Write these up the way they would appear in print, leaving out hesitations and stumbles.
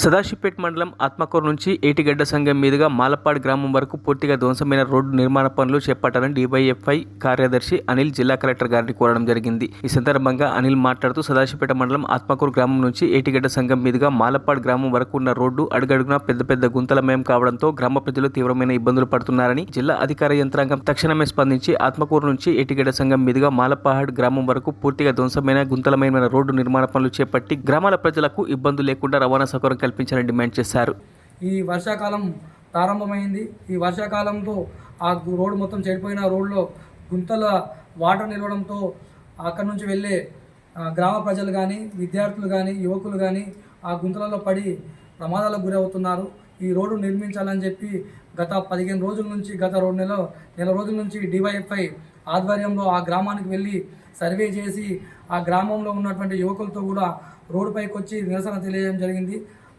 సదాశివపేట మండలం ఆత్మకూరు నుంచి ఏటిగడ్డ సంఘం మీదుగా మాలపాడు గ్రామం వరకు పూర్తిగా ధ్వంసమైన రోడ్డు నిర్మాణ పనులు చేపట్టాలని డివైఎఫ్ఐ కార్యదర్శి అనిల్ జిల్లా కలెక్టర్ గారిని కోరడం జరిగింది. ఈ సందర్భంగా అనిల్ మాట్లాడుతూ సదాశివపేట మండలం ఆత్మకూరు గ్రామం నుంచి ఏటిగడ్డ సంఘం మీదుగా మాలపాడు గ్రామం వరకు ఉన్న రోడ్డు అడుగడుగునా పెద్ద పెద్ద గుంతలమయం కావడంతో గ్రామ ప్రజలు తీవ్రమైన ఇబ్బందులు పడుతున్నారని జిల్లా అధికార యంత్రాంగం తక్షణమే స్పందించి ఆత్మకూరు నుంచి ఏటిగడ్డ సంఘం మీదుగా మాలపాడు గ్రామం వరకు పూర్తిగా ధ్వంసమైన గుంతలమైన రోడ్డు నిర్మాణ పనులు చేపట్టి గ్రామాల ప్రజలకు ఇబ్బందులు లేకుండా రవాణా సౌకర్యం కల్పించాలని డిమాండ్ చేశారు. ఈ వర్షాకాలం ప్రారంభమైంది. ఈ వర్షాకాలంతో ఆ రోడ్డు మొత్తం చెడిపోయిన రోడ్లో గుంతల వాటర్ నిలవడంతో అక్కడి నుంచి వెళ్ళే గ్రామ ప్రజలు కానీ విద్యార్థులు కానీ యువకులు కానీ ఆ గుంతలలో పడి ప్రమాదాలకు గురవుతున్నారు. ఈ రోడ్డు నిర్మించాలని చెప్పి గత 15 రోజుల నుంచి గత 2 నెల రోజుల నుంచి డివైఎఫ్ఐ ఆధ్వర్యంలో ఆ గ్రామానికి వెళ్ళి సర్వే చేసి ఆ గ్రామంలో ఉన్నటువంటి యువకులతో కూడా రోడ్డుపైకి వచ్చి నిరసన తెలియజేయడం జరిగింది.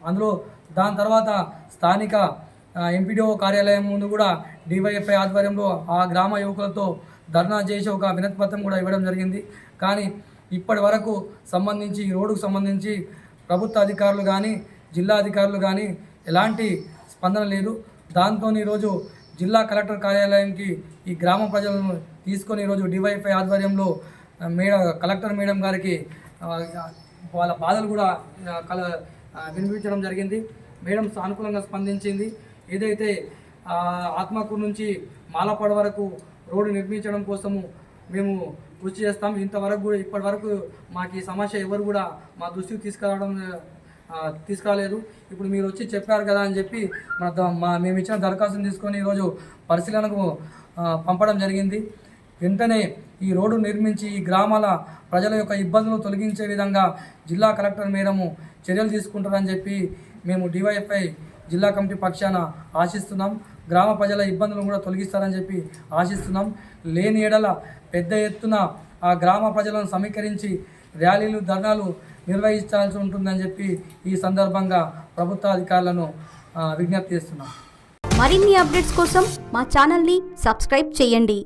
అందులో దాని తర్వాత స్థానిక ఎంపీడీఓ కార్యాలయం ముందు కూడా డివైఎఫ్ఐ ఆధ్వర్యంలో ఆ గ్రామ యువకులతో ధర్నా చేసి ఒక వినతిపత్రం కూడా ఇవ్వడం జరిగింది. కానీ ఇప్పటి వరకు సంబంధించి ఈ రోడ్డుకు సంబంధించి ప్రభుత్వ అధికారులు కానీ జిల్లా అధికారులు కానీ ఎలాంటి స్పందన లేదు. దాంతో ఈరోజు జిల్లా కలెక్టర్ కార్యాలయంకి ఈ గ్రామ ప్రజలను తీసుకొని ఈరోజు డివైఎఫ్ఐ ఆధ్వర్యంలో కలెక్టర్ మేడం గారికి వాళ్ళ బాధలు కూడా వినిపించడం జరిగింది. మేడం సానుకూలంగా స్పందించింది. ఏదైతే ఆత్మకూరు నుంచి మాలపాడు వరకు రోడ్డు నిర్మించడం కోసము మేము కృషి చేస్తాం. ఇంతవరకు కూడా ఇప్పటి వరకు మాకు ఈ సమస్య ఎవరు కూడా మా దృష్టికి తీసుకురాలేదు. ఇప్పుడు మీరు వచ్చి చెప్పారు కదా అని చెప్పి మేము ఇచ్చిన దరఖాస్తును తీసుకొని ఈరోజు పరిశీలనకు పంపడం జరిగింది. వెంటనే ఈ రోడ్డు నిర్మించి ఈ గ్రామాల ప్రజల యొక్క ఇబ్బందులు తొలగించే విధంగా జిల్లా కలెక్టర్ మేడము చర్యలు తీసుకుంటారని చెప్పి మేము డివైఎఫ్ఐ జిల్లా కమిటీ పక్షాన ఆశిస్తున్నాం. గ్రామ ప్రజల ఇబ్బందులను కూడా తొలగిస్తారని చెప్పి ఆశిస్తున్నాం. లేని ఎడల పెద్ద ఎత్తున ఆ గ్రామ ప్రజలను సమీకరించి ర్యాలీలు ధర్నాలు నిర్వహించాల్సి ఉంటుందని చెప్పి ఈ సందర్భంగా ప్రభుత్వ అధికారులను విజ్ఞప్తి చేస్తున్నాం. మరిన్ని అప్డేట్స్ కోసం మా ఛానల్ని సబ్స్క్రైబ్ చేయండి.